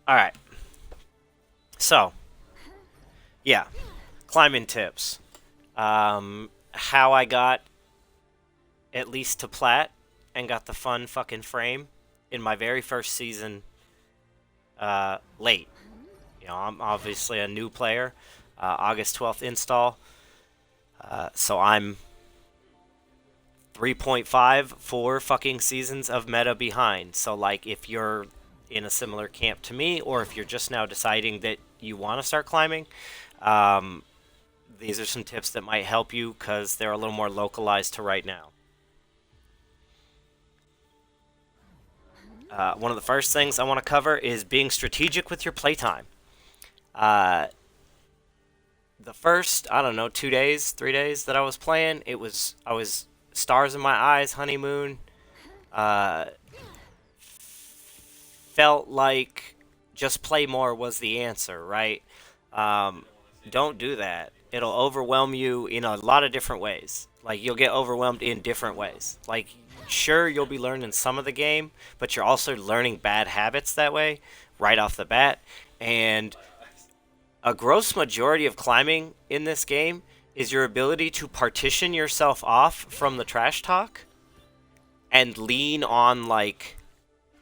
All right. So, yeah, climbing tips. How I got at least to plat and got the fun fucking frame in my very first season late. I'm obviously a new player. August 12th install. So I'm 3.5, 4 fucking seasons of meta behind. So, like, if you're in a similar camp to me, or if you're just now deciding that you want to start climbing, um, these are some tips that might help you because they're a little more localized to right now. One of the first things I want to cover is being strategic with your playtime. Uh, the first, I don't know, 2 days, 3 days that I was playing, I was stars in my eyes, honeymoon. Uh, Felt like just play more was the answer, right? Um, don't do that. It'll overwhelm you in a lot of different ways. Like, you'll get overwhelmed in different ways. Like, sure, you'll be learning some of the game, but you're also learning bad habits that way right off the bat. And a gross majority of climbing in this game is your ability to partition yourself off from the trash talk and lean on, like,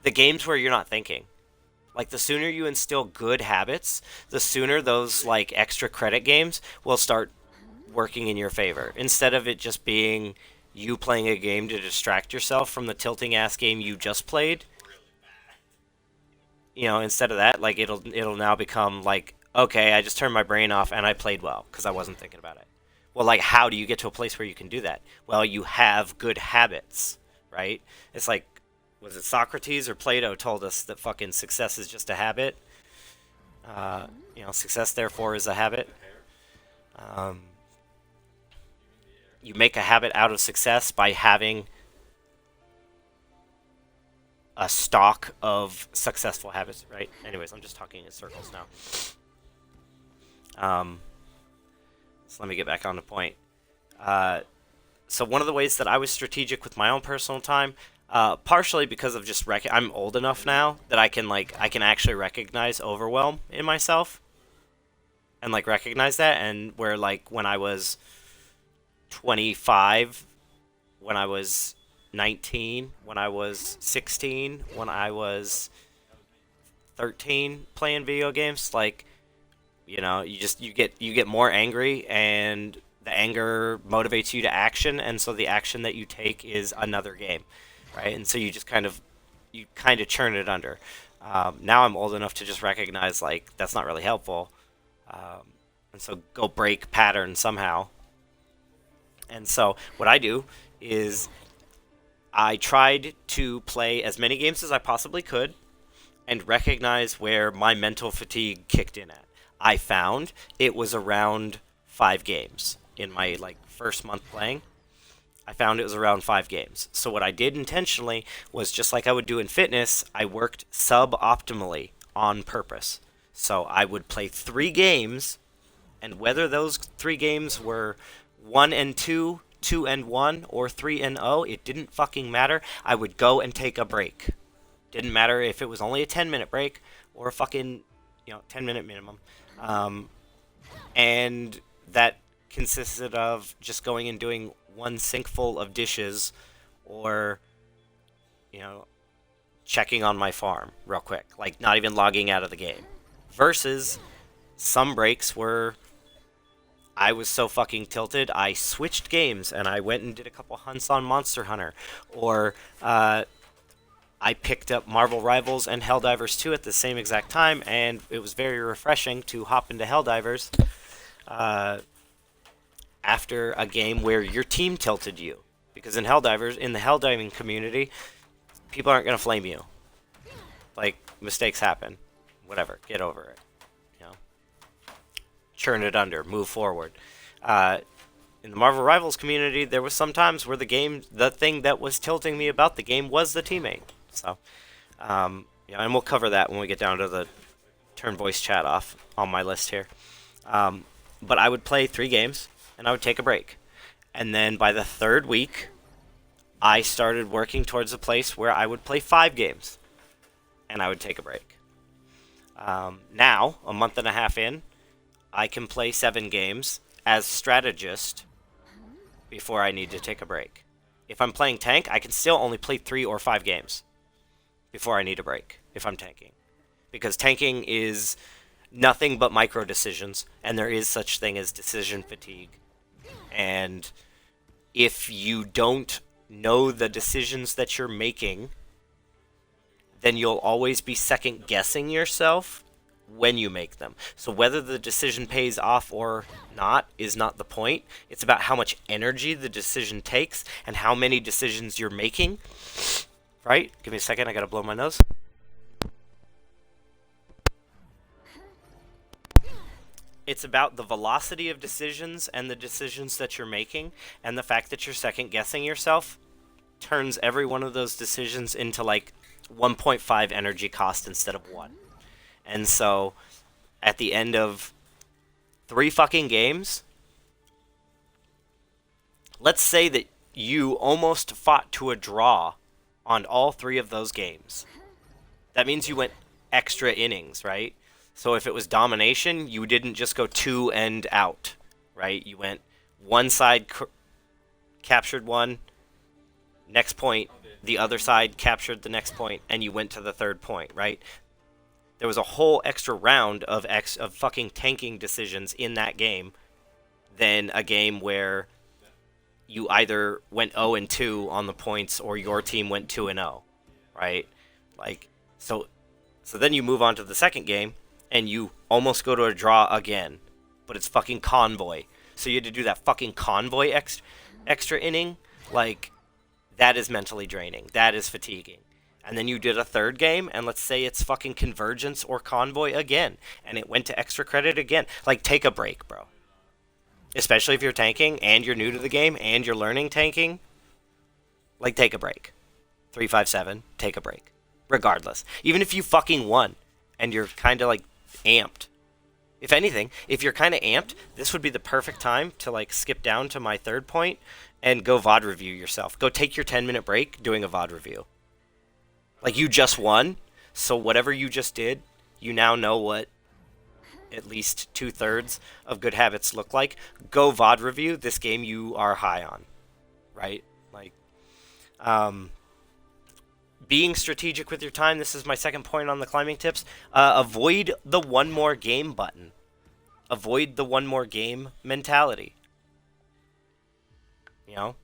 the games where you're not thinking. Like, the sooner you instill good habits, the sooner those, like, extra credit games will start working in your favor. Instead of it just being you playing a game to distract yourself from the tilting ass game you just played, instead of that, like, it'll now become like, okay, I just turned my brain off and I played well because I wasn't thinking about it. Well, like, how do you get to a place where you can do that? Well, you have good habits, right? It's like, was it Socrates or Plato told us that fucking success is just a habit? Success therefore is a habit. Um, you make a habit out of success by having a stock of successful habits, right? Anyways, I'm just talking in circles now. Um, so let me get back on the point. Uh, so one of the ways that I was strategic with my own personal time, partially because of just I'm old enough now that I can actually recognize overwhelm in myself and like recognize that, and where like when I was 25, when I was 19, when I was 16, when I was 13 playing video games, like, you get more angry, and the anger motivates you to action, and so the action that you take is another game, right? And so you kind of churn it under. Now I'm old enough to just recognize, like, that's not really helpful, um, and so go break pattern somehow. And so what I do is I tried to play as many games as I possibly could and recognize where my mental fatigue kicked in at. I found it was around 5 games in my like first month playing. I found it was around 5 games. So what I did intentionally was, just like I would do in fitness, I worked suboptimally on purpose. So I would play 3 games, and whether those 3 games were 1 and 2, 2 and 1, or 3 and 0, it didn't fucking matter. I would go and take a break. Didn't matter if it was only a 10-minute break or a fucking 10-minute minimum. Um, and that consisted of just going and doing one sink full of dishes, or you know checking on my farm real quick, like not even logging out of the game. Versus some breaks where I was so fucking tilted, I switched games and I went and did a couple hunts on Monster Hunter, or I picked up Marvel Rivals and Helldivers 2 at the same exact time, and it was very refreshing to hop into Helldivers uh, after a game where your team tilted you. Because in Helldivers, in the Helldiving community, people aren't going to flame you. Like, mistakes happen. Whatever, get over it. You know, churn it under, move forward. Uh, in the Marvel Rivals community, there was some times where the thing that was tilting me about the game was the teammate. So, and we'll cover that when we get down to the turn voice chat off on my list here. But I would play 3 games, and I would take a break. And then by the third week, I started working towards a place where I would play 5 games, and I would take a break. Now, a month and a half in, I can play 7 games as strategist before I need to take a break. If I'm playing tank, I can still only play 3 or 5 games before I need a break if I'm tanking. Because tanking is nothing but micro decisions, and there is such thing as decision fatigue. And if you don't know the decisions that you're making, then you'll always be second guessing yourself when you make them. So whether the decision pays off or not is not the point. It's about how much energy the decision takes and how many decisions you're making. Right? Give me a second, I gotta blow my nose. It's about the velocity of decisions and the decisions that you're making, and the fact that you're second guessing yourself turns every one of those decisions into like 1.5 energy cost instead of 1. And so at the end of 3 fucking games, let's say that you almost fought to a draw on all 3 of those games. That means you went extra innings, right? So if it was domination, you didn't just go 2 and out, right? You went one side captured one, next point, the other side captured the next point, and you went to the 3rd point, right? There was a whole extra round of fucking tanking decisions in that game than a game where you either went 0 and 2 on the points or your team went 2 and 0, right? Like, so then you move on to the second game and you almost go to a draw again, but it's fucking convoy. So you had to do that fucking convoy extra inning. Like, that is mentally draining. That is fatiguing. And then you did a 3rd game, and let's say it's fucking convergence or convoy again, and it went to extra credit again. Like, take a break, bro. Especially if you're tanking, and you're new to the game, and you're learning tanking. Like, take a break. 357, take a break. Regardless. Even if you fucking won, and you're kind of, like, amped. If anything, if you're kind of amped, this would be the perfect time to, like, skip down to my 3rd point and go VOD review yourself. Go take your 10-minute break doing a VOD review. Like, you just won, so whatever you just did, you now know what at least 2/3 of good habits look like. Go VOD review this game you are high on, right? Like, being strategic with your time, this is my 2nd point on the climbing tips. Avoid the one more game button. Avoid the one more game mentality. You know?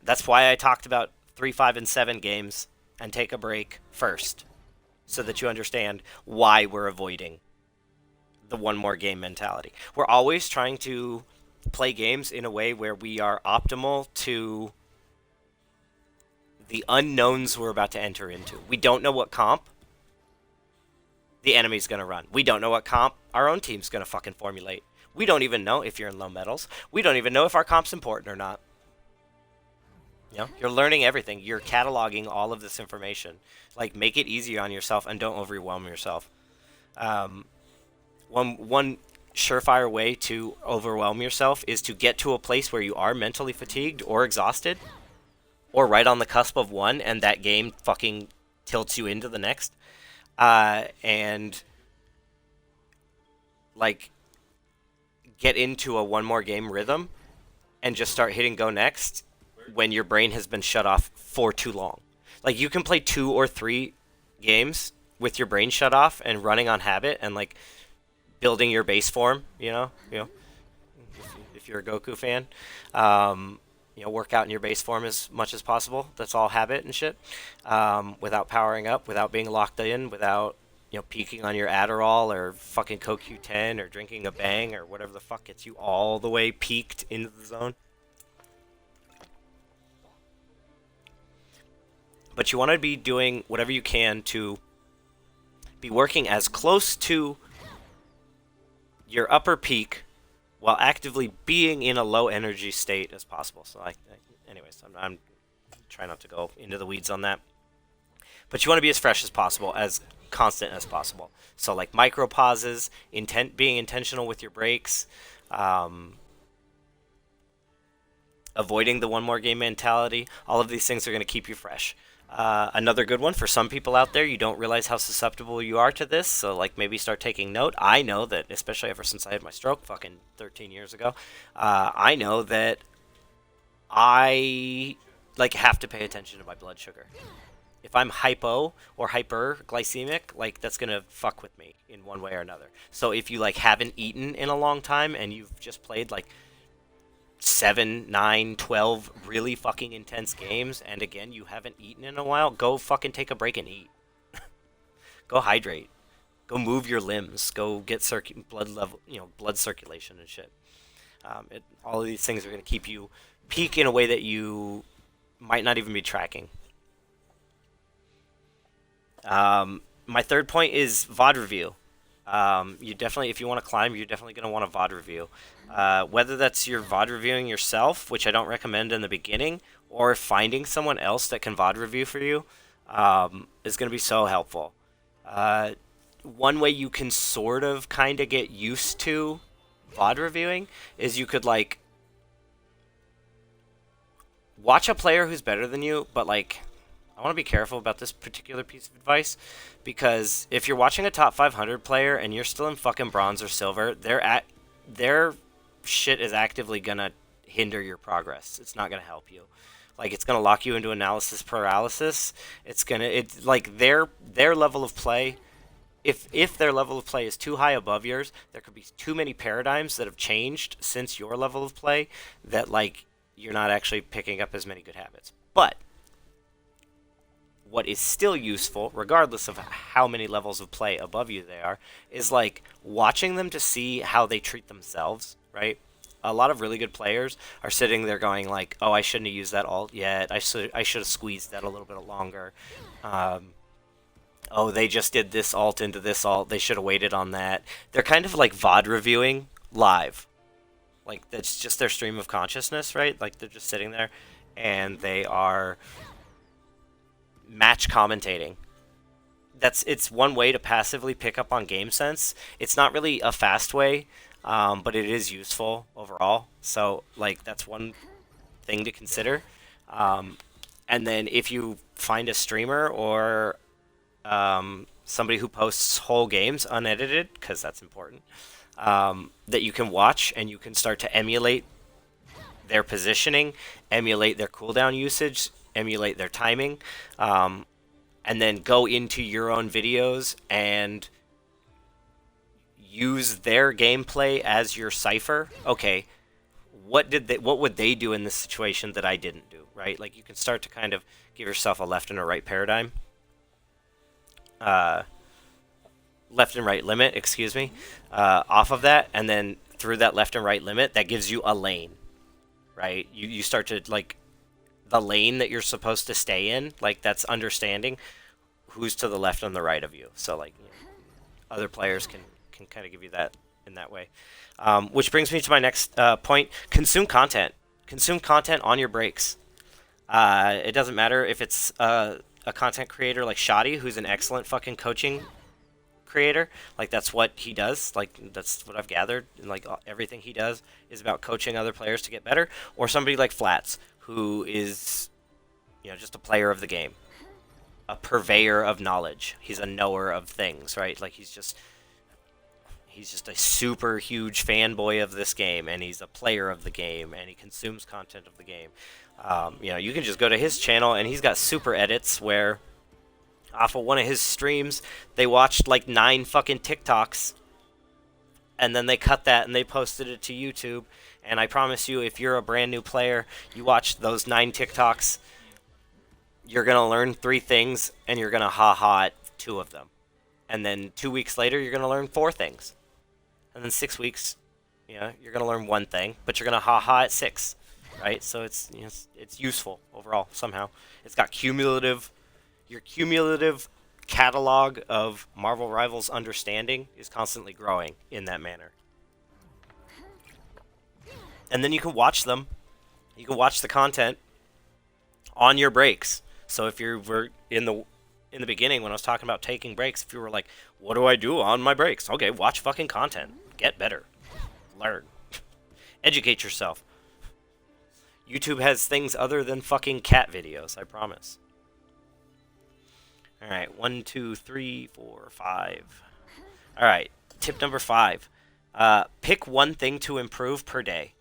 That's why I talked about 3, 5, and 7 games and take a break first, so that you understand why we're avoiding the one more game mentality. We're always trying to play games in a way where we are optimal to the unknowns we're about to enter into. We don't know what comp the enemy's going to run. We don't know what comp our own team's going to fucking formulate. We don't even know if you're in low metals. We don't even know if our comp's important or not. You know, you're learning everything. You're cataloging all of this information. Like, make it easier on yourself and don't overwhelm yourself. One surefire way to overwhelm yourself is to get to a place where you are mentally fatigued or exhausted, or right on the cusp of one, and that game fucking tilts you into the next. And, like, get into a one more game rhythm and just start hitting go next when your brain has been shut off for too long. Like, you can play 2 or 3 games with your brain shut off and running on habit and, like, building your base form, you know, if you're a Goku fan, work out in your base form as much as possible. That's all habit and shit, without powering up, without being locked in, without, peaking on your Adderall or fucking CoQ10 or drinking a Bang or whatever the fuck gets you all the way peaked into the zone. But you want to be doing whatever you can to be working as close to your upper peak while actively being in a low energy state as possible. So, anyways, I'm trying not to go into the weeds on that. But you want to be as fresh as possible, as constant as possible. So, like, micro pauses, being intentional with your breaks, avoiding the one more game mentality. All of these things are going to keep you fresh. Another good one for some people out there, you don't realize how susceptible you are to this, so like maybe start taking note. I know that, especially ever since I had my stroke fucking 13 years ago, I know that I like have to pay attention to my blood sugar. If I'm hypo or hyperglycemic, like that's gonna fuck with me in one way or another. So if you like haven't eaten in a long time and you've just played like 7, 9, 12 really fucking intense games, and again you haven't eaten in a while, go fucking take a break and eat. Go hydrate. Go move your limbs. Go get blood level, blood circulation and shit. All of these things are gonna keep you peak in a way that you might not even be tracking. My third point is VOD review. You definitely, if you want to climb, you're definitely going to want a VOD review. Whether that's your VOD reviewing yourself, which I don't recommend in the beginning, or finding someone else that can VOD review for you, is going to be so helpful. One way you can sort of kind of get used to VOD reviewing is you could like watch a player who's better than you, but like I want to be careful about this particular piece of advice because if you're watching a top 500 player and you're still in fucking bronze or silver, their shit is actively gonna hinder your progress. It's not gonna help you. Like it's gonna lock you into analysis paralysis. It's like their level of play. If their level of play is too high above yours, there could be too many paradigms that have changed since your level of play that like you're not actually picking up as many good habits. But what is still useful, regardless of how many levels of play above you they are, is like watching them to see how they treat themselves, right? A lot of really good players are sitting there going like, "Oh, I shouldn't have used that ult yet. I should have squeezed that a little bit longer. Oh, they just did this ult into this ult. They should have waited on that." They're kind of like VOD reviewing live. Like that's just their stream of consciousness, right? Like they're just sitting there and they are match commentating. It's one way to passively pick up on game sense. It's not really a fast way, but it is useful overall. So like that's one thing to consider. And then if you find a streamer or somebody who posts whole games unedited, because that's important, that you can watch and you can start to emulate their positioning, emulate their cooldown usage, emulate their timing, and then go into your own videos and use their gameplay as your cipher. Okay, what would they do in this situation that I didn't do, right? Like you can start to kind of give yourself a left and a right paradigm. Left and right limit, excuse me, off of that, and then through that left and right limit, that gives you a lane, right? You start to like the lane that you're supposed to stay in, like that's understanding who's to the left and the right of you. So like other players can kind of give you that in that way. Which brings me to my next point: consume content. Consume content on your breaks. It doesn't matter if it's a content creator like Shoddy, who's an excellent fucking coaching creator. Like that's what he does. Like that's what I've gathered. And like everything he does is about coaching other players to get better. Or somebody like Flats, who is, just a player of the game, a purveyor of knowledge. He's a knower of things, right? Like he's just a super huge fanboy of this game, and he's a player of the game, and he consumes content of the game. You can just go to his channel, and he's got super edits where off of one of his streams, they watched like 9 fucking TikToks, and then they cut that and they posted it to YouTube. And I promise you, if you're a brand new player, you watch those 9 TikToks, you're going to learn 3 things, and you're going to ha-ha at 2 of them. And then 2 weeks later, you're going to learn 4 things. And then 6 weeks, you're going to learn 1 thing, but you're going to ha-ha at 6, right? So it's useful overall somehow. It's got your cumulative catalog of Marvel Rivals understanding is constantly growing in that manner. And then you can watch them. You can watch the content on your breaks. So if you were in the beginning when I was talking about taking breaks, if you were like, what do I do on my breaks? Okay, watch fucking content. Get better. Learn. Educate yourself. YouTube has things other than fucking cat videos, I promise. All right, 1, 2, 3, 4, 5. All right, tip number 5. Pick one thing to improve per day.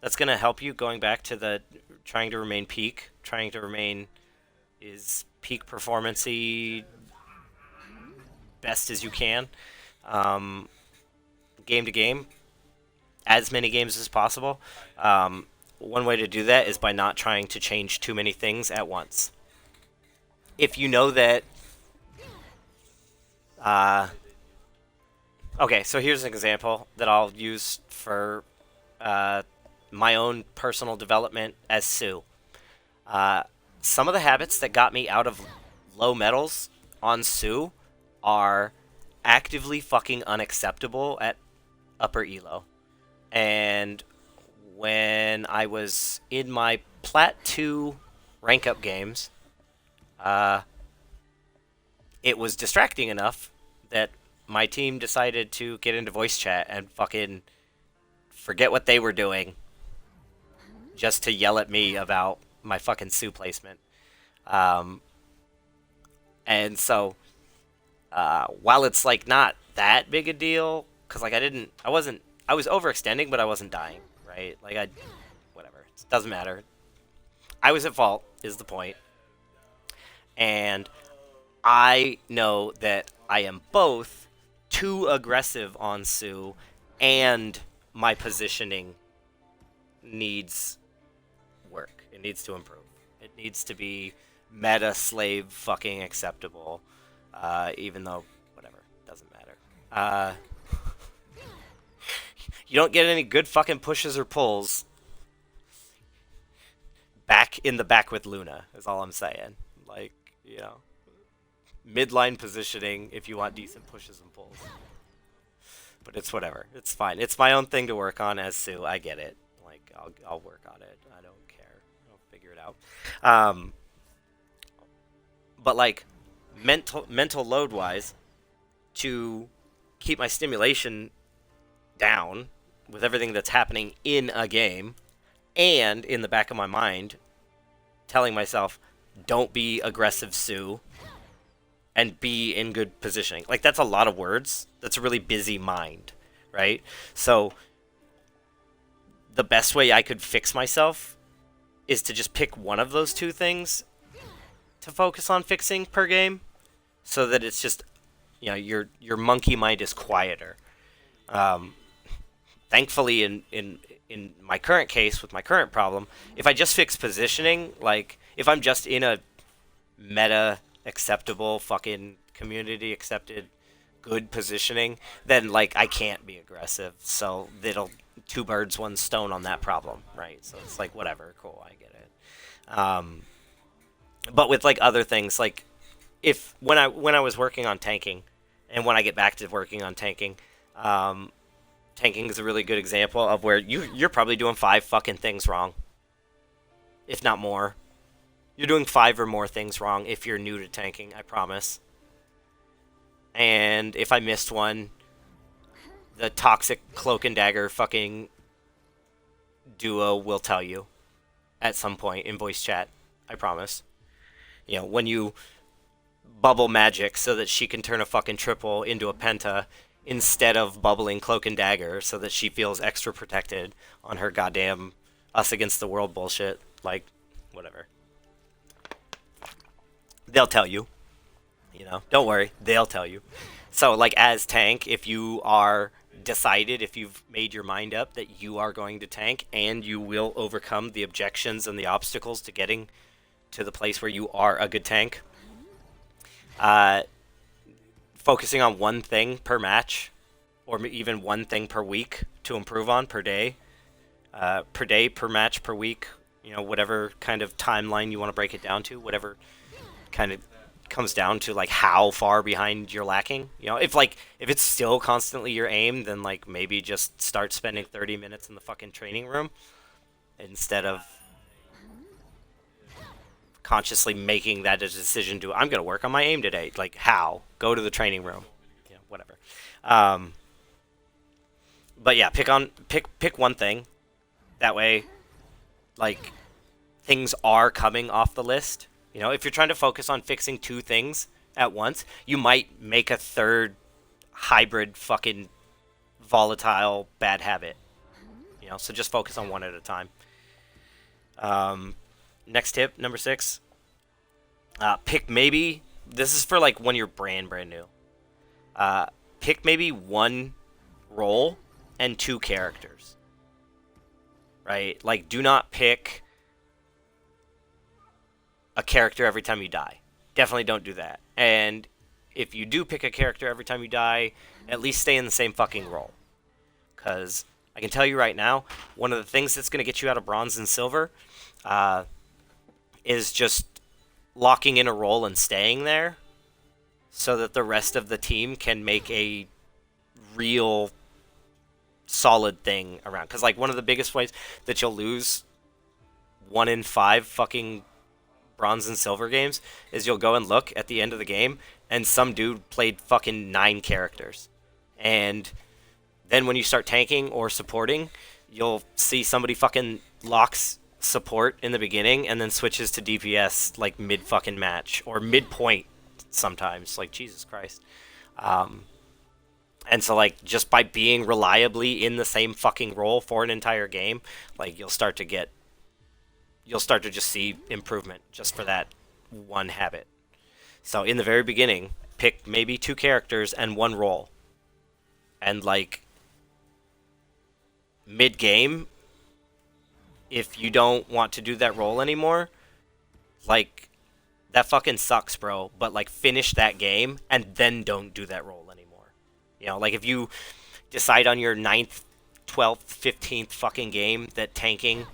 That's gonna help you going back to the trying to remain peak, trying to remain is peak performancy best as you can, um, game to game, as many games as possible. One way to do that is by not trying to change too many things at once. If you know that, uh, okay, so here's an example that I'll use for uh, my own personal development as Sue. Uh, some of the habits that got me out of low medals on Sue are actively fucking unacceptable at upper elo. And when I was in my Plat 2 rank up games, uh, it was distracting enough that my team decided to get into voice chat and fucking forget what they were doing just to yell at me about my fucking Sue placement. Um, and so, while it's like not that big a deal, because like I was overextending, but I wasn't dying, right? Whatever, it doesn't matter. I was at fault, is the point, and I know that I am both too aggressive on Sue, and my positioning needs work. It needs to improve. It needs to be meta slave fucking acceptable. Even though, whatever, doesn't matter. You don't get any good fucking pushes or pulls back in the back with Luna, is all I'm saying. Like, you know, midline positioning if you want decent pushes and pulls. But it's whatever. It's fine. It's my own thing to work on as Sue. I get it. Like, I'll work on it. I don't care. I'll figure it out. But like, mental load wise, to keep my stimulation down with everything that's happening in a game, and in the back of my mind, telling myself, don't be aggressive, Sue, and be in good positioning. Like, that's a lot of words. That's a really busy mind, right? So, the best way I could fix myself is to just pick one of those two things to focus on fixing per game, so that it's just, you know, your monkey mind is quieter. Thankfully, in my current case with my current problem, if I just fix positioning, like if I'm just in a meta acceptable fucking community accepted good positioning, then like I can't be aggressive. So it'll two birds one stone on that problem, right? So it's like whatever, cool, I get it. But with like other things, like if when I was working on tanking, and when I get back to working on tanking, tanking is a really good example of where you're probably doing 5 fucking things wrong, if not more. You're doing 5 or more things wrong if you're new to tanking, I promise. And if I missed one, the toxic cloak and dagger fucking duo will tell you at some point in voice chat, I promise. You know, when you bubble magic so that she can turn a fucking triple into a penta instead of bubbling cloak and dagger so that she feels extra protected on her goddamn us against the world bullshit. Like, whatever. They'll tell you. You know, don't worry, they'll tell you. So, like, as tank, if you are decided, if you've made your mind up that you are going to tank and you will overcome the objections and the obstacles to getting to the place where you are a good tank, focusing on one thing per match, or even one thing per week to improve on per day, per match, per week, you know, whatever kind of timeline you want to break it down to, whatever kind of comes down to like how far behind you're lacking. You know, if it's still constantly your aim, then like maybe just start spending 30 minutes in the fucking training room instead of consciously making that a decision to I'm gonna work on my aim today. Like how? Go to the training room. You know, whatever. But yeah, pick one thing. That way, things are coming off the list. You know, if you're trying to focus on fixing 2 things at once, you might make a third hybrid fucking volatile bad habit. You know, so just focus on one at a time. Um, Next tip, number 6. Pick maybe. This is for like when you're brand new. Pick maybe one role and 2 characters. Right? Like, do not pick a character every time you die. Definitely don't do that. And if you do pick a character every time you die, at least stay in the same fucking role. Because I can tell you right now, one of the things that's going to get you out of bronze and silver is just locking in a role and staying there so that the rest of the team can make a real solid thing around. Because, like, one of the biggest ways that you'll lose 1 in 5 fucking bronze and silver games is you'll go and look at the end of the game and some dude played fucking 9 characters. And then when you start tanking or supporting, you'll see somebody fucking locks support in the beginning and then switches to DPS like mid fucking match or midpoint sometimes. Like, Jesus Christ. And so, like, just by being reliably in the same fucking role for an entire game, like, you'll start to just see improvement just for that one habit. So in the very beginning, pick maybe 2 characters and 1 role. And, like, mid-game, if you don't want to do that role anymore, like, that fucking sucks, bro. But, like, finish that game and then don't do that role anymore. You know, like, if you decide on your 9th, 12th, 15th fucking game that tanking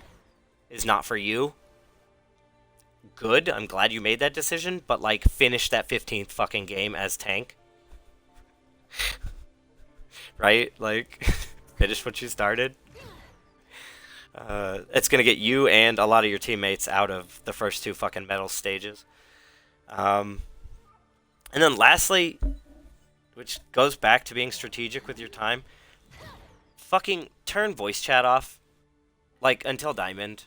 is not for you, good. I'm glad you made that decision, but, like, finish that 15th fucking game as tank. Right? Like, finish what you started. It's gonna get you and a lot of your teammates out of the first 2 fucking medal stages. And then lastly, which goes back to being strategic with your time, fucking turn voice chat off, like, until Diamond.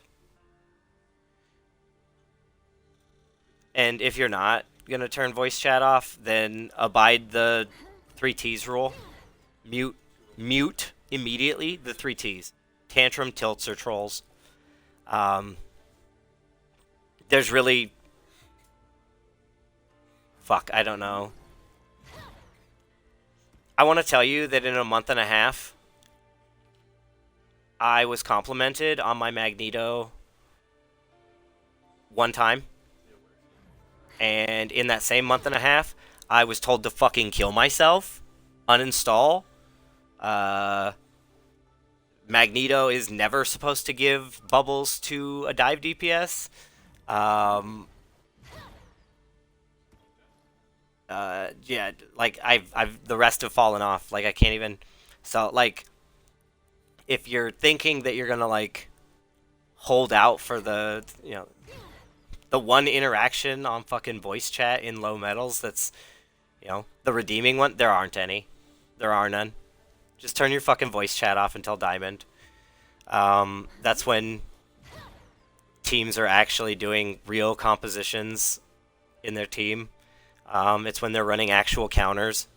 And if you're not gonna turn voice chat off, then abide the 3 T's rule. Mute immediately the 3 T's. Tantrum, tilts, or trolls. There's really... Fuck, I don't know. I want to tell you that in a month and a half, I was complimented on my Magneto 1 time. And in that same month and a half, I was told to fucking kill myself, uninstall. Magneto is never supposed to give bubbles to a dive DPS. Yeah, like, I've the rest have fallen off. Like, I can't even. So, like, if you're thinking that you're gonna, like, hold out for the, you know, the one interaction on fucking voice chat in low medals that's, you know, the redeeming one, there aren't any. There are none. Just turn your fucking voice chat off until Diamond. That's when teams are actually doing real compositions in their team. It's when they're running actual counters.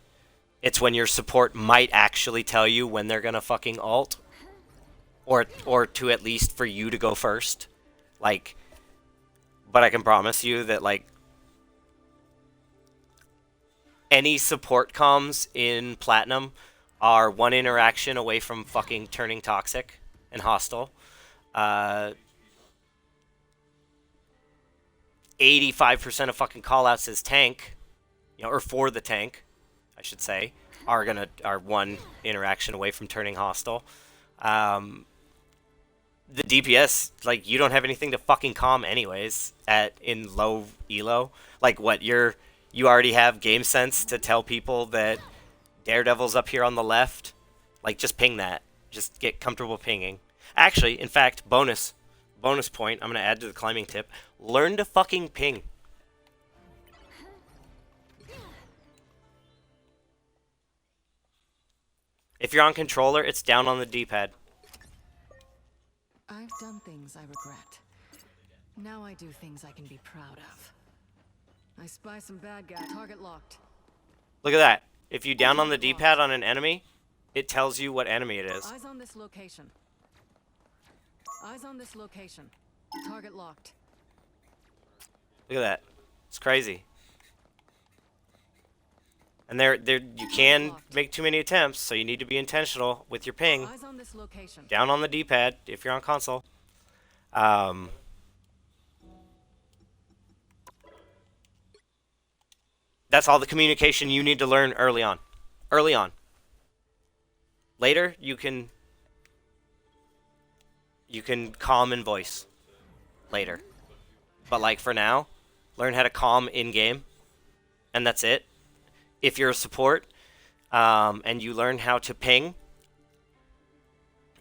It's when your support might actually tell you when they're gonna fucking ult. Or to at least for you to go first. Like, but I can promise you that, like, any support comms in Platinum are 1 interaction away from fucking turning toxic and hostile. 85% of fucking callouts as tank, you know, or for the tank, I should say, are 1 interaction away from turning hostile. The DPS, like, you don't have anything to fucking calm anyways in low elo. Like, what, you already have game sense to tell people that Daredevil's up here on the left? Like, just ping that. Just get comfortable pinging. Actually, in fact, bonus point, I'm going to add to the climbing tip. Learn to fucking ping. If you're on controller, it's down on the D-pad. I've done things I regret. Now I do things I can be proud of. I spy some bad guy. Target locked. Look at that. If you down on the D-pad on an enemy, it tells you what enemy it is. Eyes on this location. Eyes on this location. Target locked. Look at that. It's crazy. And there, you can make too many attempts, so you need to be intentional with your ping. Eyes on this location. Down on the D-pad if you're on console. That's all the communication you need to learn early on. Early on. Later, you can calm in voice. Later. But like for now, learn how to calm in-game, and that's it. If you're a support, and you learn how to ping,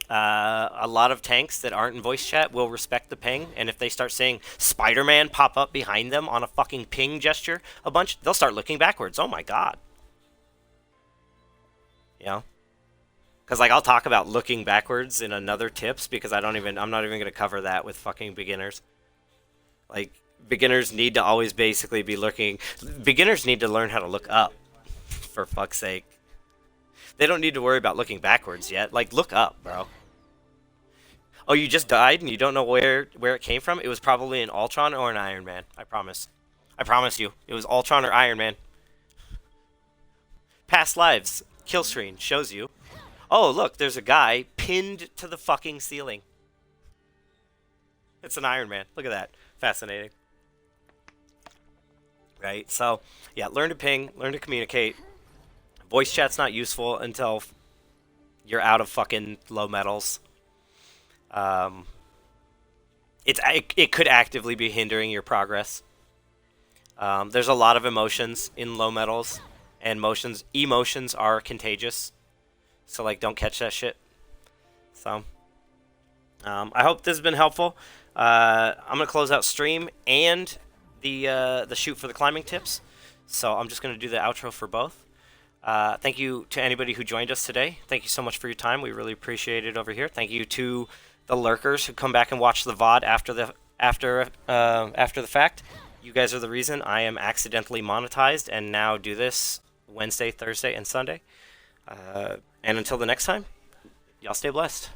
a lot of tanks that aren't in voice chat will respect the ping, and if they start seeing Spider-Man pop up behind them on a fucking ping gesture a bunch, they'll start looking backwards. Oh my god. You know? Because like I'll talk about looking backwards in another tips, because I'm not even going to cover that with fucking beginners. Like, beginners need to always basically be looking... Beginners need to learn how to look up, for fuck's sake. They don't need to worry about looking backwards yet. Like, look up, bro. Oh, you just died and you don't know where it came from? It was probably an Ultron or an Iron Man. I promise. I promise you. It was Ultron or Iron Man. Past lives. Kill screen shows you. Oh, look, there's a guy pinned to the fucking ceiling. It's an Iron Man. Look at that. Fascinating. Right? So, yeah, learn to ping, learn to communicate. Voice chat's not useful until you're out of fucking low metals. It could actively be hindering your progress. There's a lot of emotions in low metals, and emotions are contagious. So like, don't catch that shit. So, I hope this has been helpful. I'm gonna close out stream and the shoot for the climbing tips. So I'm just gonna do the outro for both. Thank you to anybody who joined us today. Thank you so much for your time. We really appreciate it over here. Thank you to the lurkers who come back and watch the VOD after the fact. You guys are the reason I am accidentally monetized and now do this Wednesday, Thursday, and Sunday. And until the next time, y'all stay blessed.